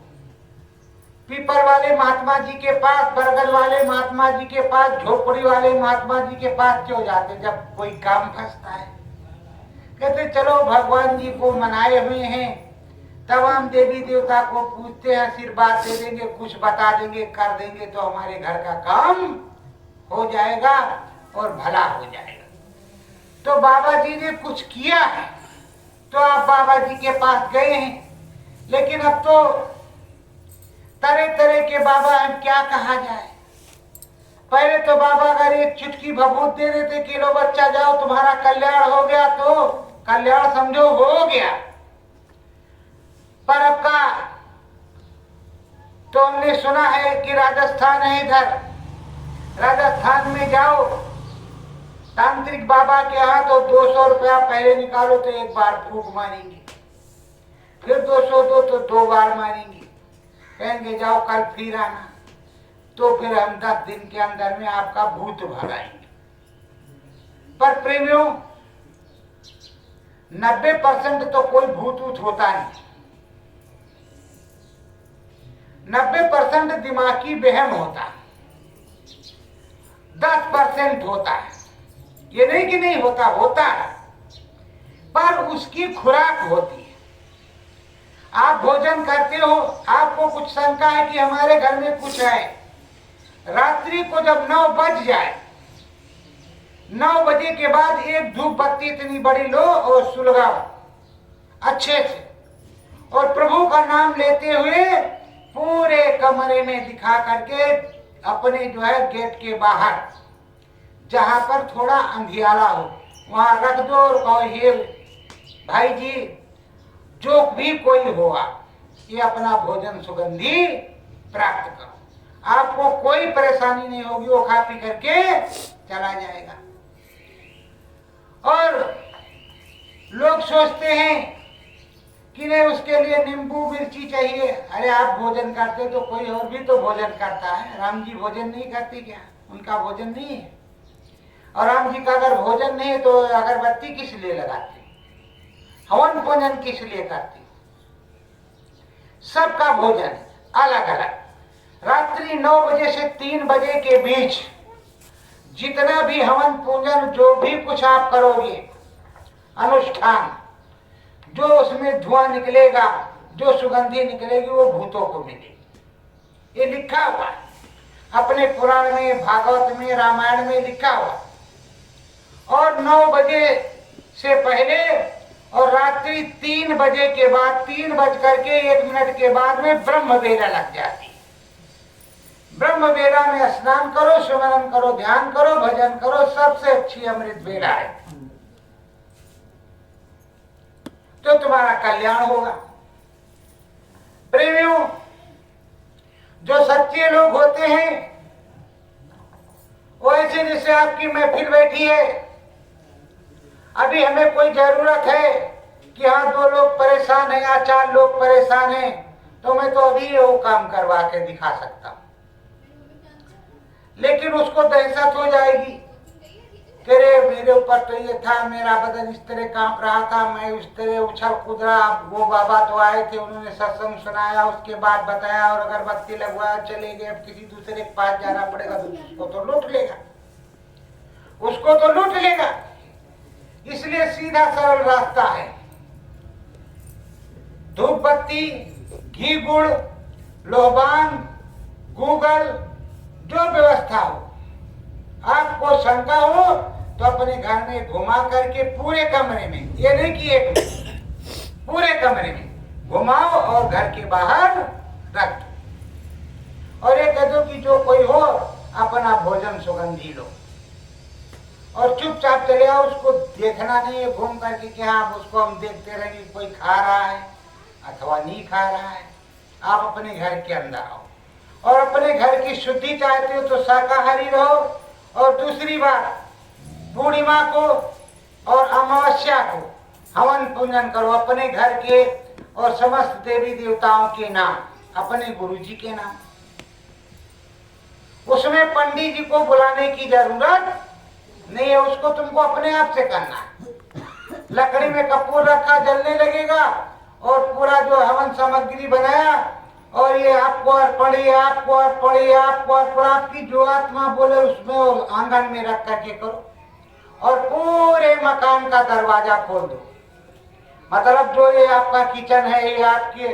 पीपल वाले महात्मा जी के पास, बरगद वाले महात्मा जी के पास, झोपड़ी वाले महात्मा जी के पास क्यों जाते? जब कोई काम फंसता है कहते चलो भगवान जी को मनाए हुए हैं, तमाम देवी देवता को पूछते हैं, आशीर्वाद दे देंगे, कुछ बता देंगे, कर देंगे तो हमारे घर का काम हो जाएगा और भला हो जाएगा। तो बाबा जी ने कुछ किया है तो आप बाबा जी के पास गए हैं। लेकिन अब तो तरह तरह के बाबा हैं, क्या कहा जाए। पहले तो बाबा अगर एक चुटकी भभूत दे देते कि लो बच्चा जाओ तुम्हारा कल्याण हो गया, तो कल्याण समझो हो गया। पर अब का तो हमने सुना है कि राजस्थान है, इधर राजस्थान में जाओ तांत्रिक बाबा के यहाँ तो 200 रुपया पहले निकालो तो एक बार फूक मारेंगे, फिर 200 दो तो 2 बार मारेंगे, कहेंगे जाओ कल फिर आना, तो फिर हम 10 दिन के अंदर में आपका भूत भगाएंगे। पर प्रेमियों 90% तो कोई भूत वूत होता नहीं, 90% दिमागी वहम होता है, 10% होता है। ये नहीं कि नहीं होता, होता है, पर उसकी खुराक होती है। आप भोजन करते हो, आपको कुछ शंका है कि हमारे घर में कुछ है, रात्रि को जब 9 बज जाए, 9 बजे के बाद एक धूप बत्ती इतनी बड़ी लो और सुलगाओ अच्छे से, और प्रभु का नाम लेते हुए पूरे कमरे में दिखा करके अपने जो है गेट के बाहर जहां पर थोड़ा अंधियारा हो वहां रख दो और कहो ये भाई जी जो भी कोई होगा ये अपना भोजन सुगंधी प्राप्त करो, आपको कोई परेशानी नहीं होगी, वो खा पी करके चला जाएगा। और लोग सोचते हैं कि नहीं उसके लिए नींबू मिर्ची चाहिए। अरे आप भोजन करते तो कोई और भी तो भोजन करता है, राम जी भोजन नहीं करते क्या? उनका भोजन नहीं है, और राम जी का अगर भोजन नहीं है तो अगरबत्ती किस लिए लगाते, हवन पूजन किस लिए करते? सबका भोजन अलग अलग। रात्रि 9 बजे से 3 बजे के बीच जितना भी हवन पूजन जो भी कुछ आप करोगे अनुष्ठान, जो उसमें धुआं निकलेगा, जो सुगंधी निकलेगी वो भूतों को मिलेगी। ये लिखा हुआ है अपने पुराण में, भागवत में, रामायण में लिखा हुआ। और 9 बजे से पहले और रात्रि 3 बजे के बाद, 3 बज करके 1 मिनट के बाद में ब्रह्म बेला लग जाती। ब्रह्म बेला में स्नान करो, सुमरन करो, ध्यान करो, भजन करो, सबसे अच्छी अमृत बेला है, तो तुम्हारा कल्याण होगा। प्रेमियों जो सच्चे लोग होते हैं वो ऐसे जैसे आपकी महफिल बैठी है, अभी हमें कोई जरूरत है कि हाँ 2 लोग परेशान हैं या 4 लोग परेशान हैं, तो मैं तो अभी वो काम करवा के दिखा सकता हूं, लेकिन उसको दहशत हो जाएगी, तेरे मेरे ऊपर तो ये था, मेरा बदन इस तरह कांप रहा था, मैं उस तरह उछल कूद रहा। वो बाबा तो आए थे, उन्होंने सत्संग सुनाया, उसके बाद बताया और अगरबत्ती लगवाया, चले गए। अब किसी दूसरे के पास जाना पड़ेगा तो उसको तो लूट लेगा, उसको तो लूट लेगा। इसलिए सीधा सरल रास्ता है, धूप बत्ती, घी गुड़, लोहबान, गूगल, जो व्यवस्था हो। आपको शंका हो तो अपने घर में घुमा करके पूरे कमरे में, ये नहीं कि एक पूरे कमरे में घुमाओ और घर के बाहर रख दो, और ये कह दो कि जो कोई हो अपना भोजन सुगंधी लो, और चुपचाप चले आओ। उसको देखना नहीं है घूम करके कि हाँ उसको हम देखते रहेंगे कोई खा रहा है अथवा नहीं खा रहा है। आप अपने घर के अंदर आओ, और अपने घर की शुद्धि चाहते हो तो शाकाहारी रहो। और दूसरी बात, पूर्णिमा को और अमावस्या को हवन पूजन करो अपने घर के और समस्त देवी देवताओं के नाम, अपने गुरु जी के नाम। उसमें पंडित जी को बुलाने की जरूरत नहीं है, उसको तुमको अपने आप से करना है। लकड़ी में कपूर रखा, जलने लगेगा, और पूरा जो हवन सामग्री बनाया, और ये आपको अर्पण, ये आपको अर्पण, ये आपको अर्पण, आपकी जो आत्मा बोले उसमें आंगन में रख करके करो, और पूरे मकान का दरवाजा खोल दो। मतलब जो ये आपका किचन है, ये आपके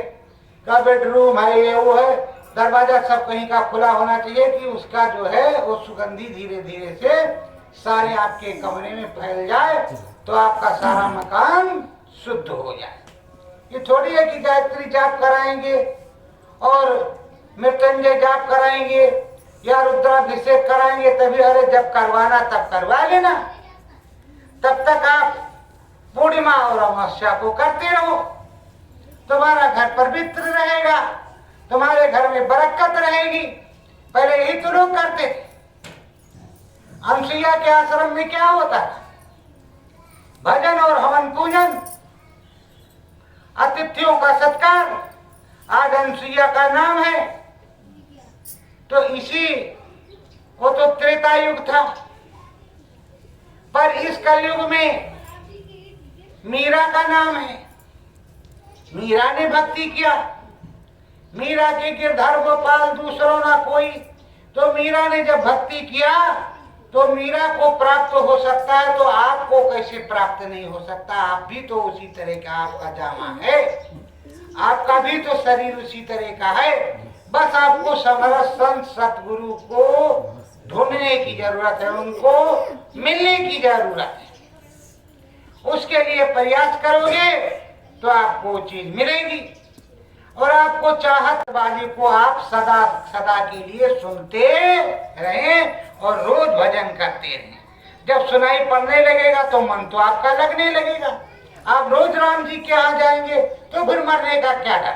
का बेडरूम है, ये वो है, दरवाजा सब कहीं का खुला होना चाहिए कि उसका जो है वो सुगंधी धीरे धीरे से सारे आपके कमरे में फैल जाए, तो आपका सारा मकान शुद्ध हो जाए। ये थोड़ी है कि गायत्री जाप कराएंगे और मृत्युंजय जाप कराएंगे या रुद्राभिषेक कराएंगे तभी, अरे जब करवाना तब करवा लेना, तब तक आप पूर्णिमा और अमावस्या को करते रहो, तुम्हारा घर पवित्र रहेगा, तुम्हारे घर में बरकत रहेगी। पहले यही तो लोग करते थे। अनसुईया के आश्रम में क्या होता था? भजन और हवन पूजन, अतिथियों का सत्कार। आज अनसुईया का नाम है, तो इसी वो तो त्रेता युग था, पर इस कलयुग में मीरा का नाम है। मीरा ने भक्ति किया, मीरा के गिरधर गोपाल दूसरों ना कोई। तो मीरा ने जब भक्ति किया तो मीरा को प्राप्त हो सकता है, तो आपको कैसे प्राप्त नहीं हो सकता? आप भी तो उसी तरह का आपका जामा है, आपका भी तो शरीर उसी तरह का है। बस आपको समरस संत सतगुरु को ढूंढने की जरूरत है, उनको मिलने की जरूरत है। उसके लिए प्रयास करोगे तो आपको वो चीज मिलेगी, और आपको चाहत वाली को आप सदा सदा के लिए सुनते रहें और रोज भजन करते रहें। जब सुनाई पड़ने लगेगा तो मन तो आपका लगने लगेगा। आप रोज राम जी के यहाँ जाएंगे तो फिर मरने का क्या डर?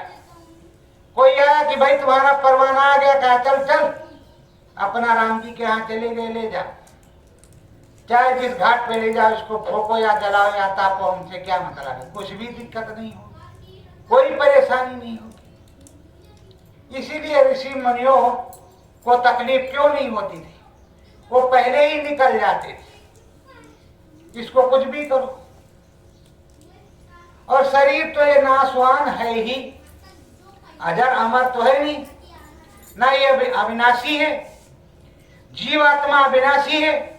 कोई आया कि भाई तुम्हारा परवाना आ गया, कहा चल चल अपना राम जी के यहाँ चले गए, ले जा, चाहे जिस घाट पे ले जाओ, उसको फूको या जलाओ या तापो, हमसे क्या मतलब है? कुछ भी दिक्कत नहीं हो, कोई परेशानी नहीं होगी। इसीलिए ऋषि मुनियों को तकलीफ क्यों नहीं होती थी? वो पहले ही निकल जाते थे, इसको कुछ भी करो। और शरीर तो ये नाशवान है ही, अजर अमर तो है नहीं ना, ये अविनाशी है। जीवात्मा अविनाशी है,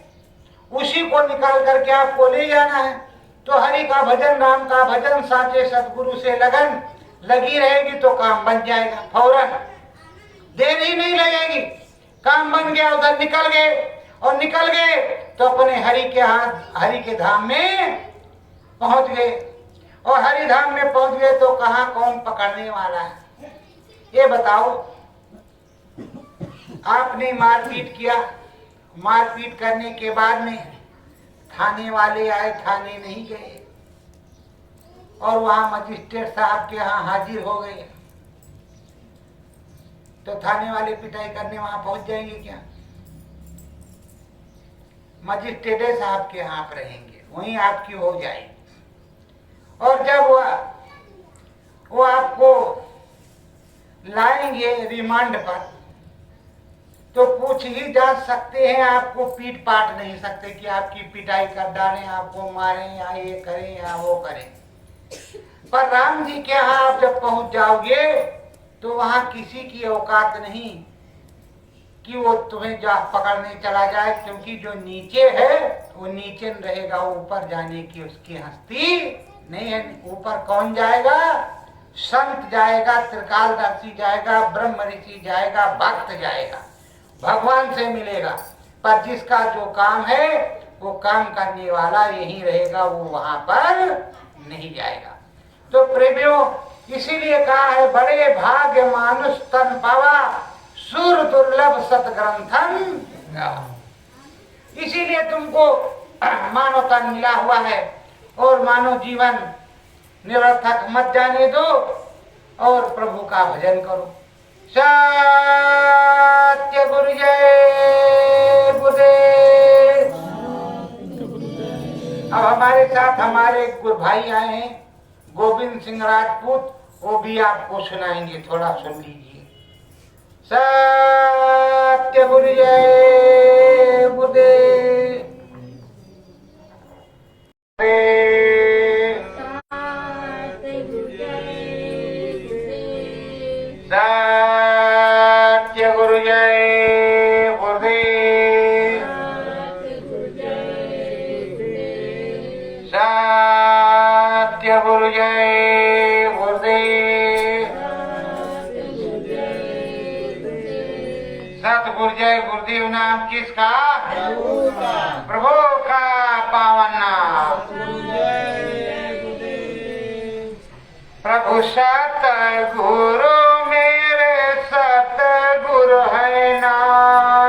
उसी को निकाल करके आपको ले जाना है। तो हरि का भजन, राम का भजन, साचे सतगुरु से लगन लगी रहेगी तो काम बन जाएगा फौरन, देर ही नहीं लगेगी। काम बन गया, उधर निकल गए, और निकल गए तो अपने हरि के हाथ, हरि के धाम में पहुंच गए। और हरि धाम में पहुंच गए तो कहाँ कौन पकड़ने वाला है? ये बताओ। आपने मारपीट किया, मारपीट करने के बाद में थाने वाले आए, थाने नहीं गए, और वहां मजिस्ट्रेट साहब के यहाँ हाजिर हो गए, तो थाने वाले पिटाई करने वहां पहुंच जाएंगे क्या? मजिस्ट्रेट साहब के यहाँ आप रहेंगे, वहीं आपकी हो जाएगी। और जब वो आपको लाएंगे रिमांड पर, तो पूछ ही जा सकते हैं, आपको पीट पाट नहीं सकते कि आपकी पिटाई कर डालें, आपको मारें या ये करें या वो करें। पर राम जी के यहाँ आप जब पहुंच जाओगे तो वहां किसी की औकात नहीं कि वो तुम्हें जा पकड़ने चला जाए, क्योंकि जो नीचे है वो नीचे रहेगा, ऊपर जाने की उसकी हस्ती नहीं है। ऊपर कौन जाएगा? संत जाएगा, त्रिकालदर्शी जाएगा, ब्रह्म ऋषि जाएगा, भक्त जाएगा, भगवान से मिलेगा। पर जिसका जो काम है वो काम करने वाला यही रहेगा, वो वहां पर नहीं जाएगा। तो प्रेमियों, इसीलिए कहा है, बड़े भाग्य मानुष तन पावा, सुर दुर्लभ सतग्रंथन। इसीलिए तुमको मानव तन मिला हुआ है, और मानव जीवन निरर्थक मत जाने दो, और प्रभु का भजन करो। सत्य गुरु जय गुरुदेव। अब हमारे साथ हमारे गुरु भाई आए हैं, गोविंद सिंह राजपूत, वो भी आपको सुनाएंगे, थोड़ा सुन लीजिए। सत्य गुरु जय गुरुदेव। सत्य गुरु जय गुरुदेव। सत्य गुरु जय गुरुदेव। सतगुरु जय गुरुदेव नाम किसका? प्रभु का पावन नाम। प्रभु सतगुरु मेरे सतगुरु है नाम।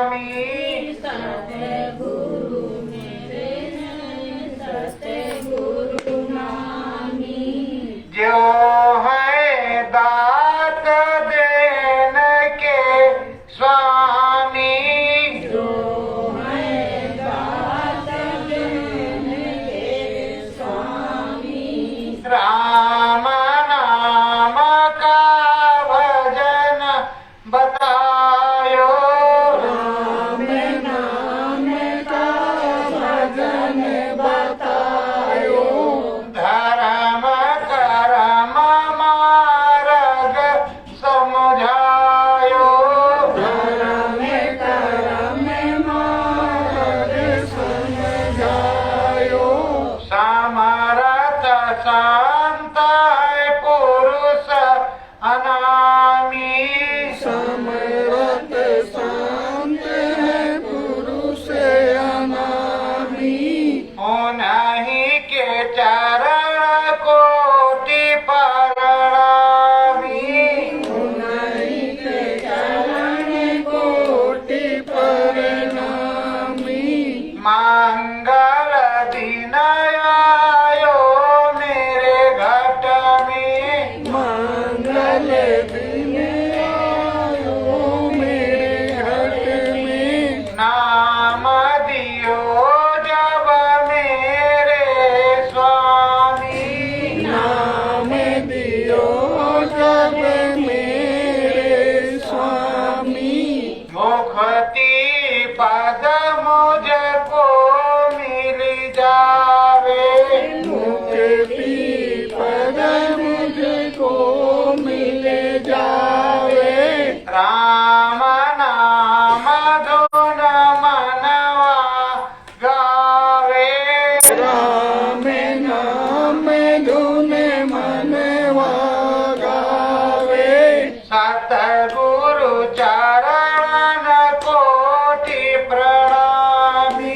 सतगुरु चरण कोटि प्रणामी।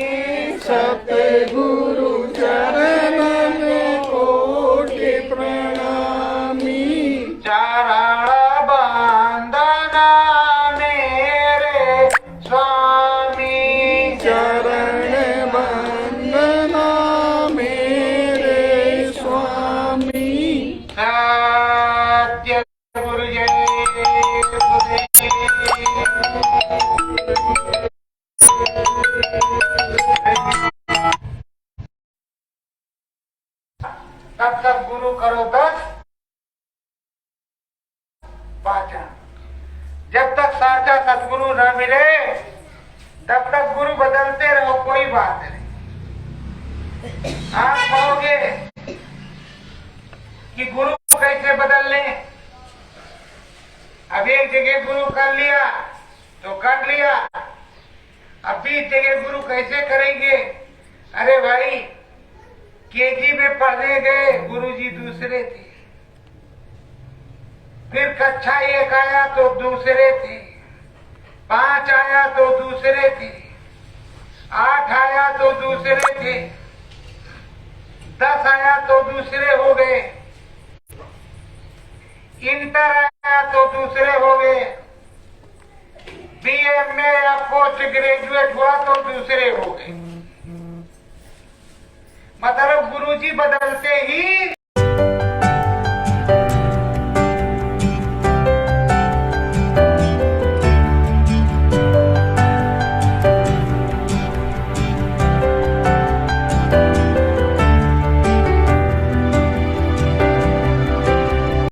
सतगुरु चरण कोटि प्रणामी। चरण बंदना मेरे स्वामी। चरण वंदना मेरे स्वामी। सत्य गुरु जय तब तक गुरु करो 10 पाचन। जब तक साचा सतगुरु न मिले तब तक गुरु बदलते रहो, कोई बात नहीं। आप कहोगे कि गुरु कैसे बदल लें? अब एक जगह गुरु कर लिया तो कर लिया, अब 20 जगह गुरु कैसे करेंगे? अरे भाई, केजी में पढ़ने गए गुरुजी दूसरे थे, फिर कक्षा 1 आया तो दूसरे थे, 5 आया तो दूसरे थे, 8 आया तो दूसरे थे, 10 आया तो दूसरे हो गए, इंटर आया तो दूसरे हो गए, बीए में या पोस्ट ग्रेजुएट हुआ तो दूसरे हो गए। मतलब गुरुजी बदलते ही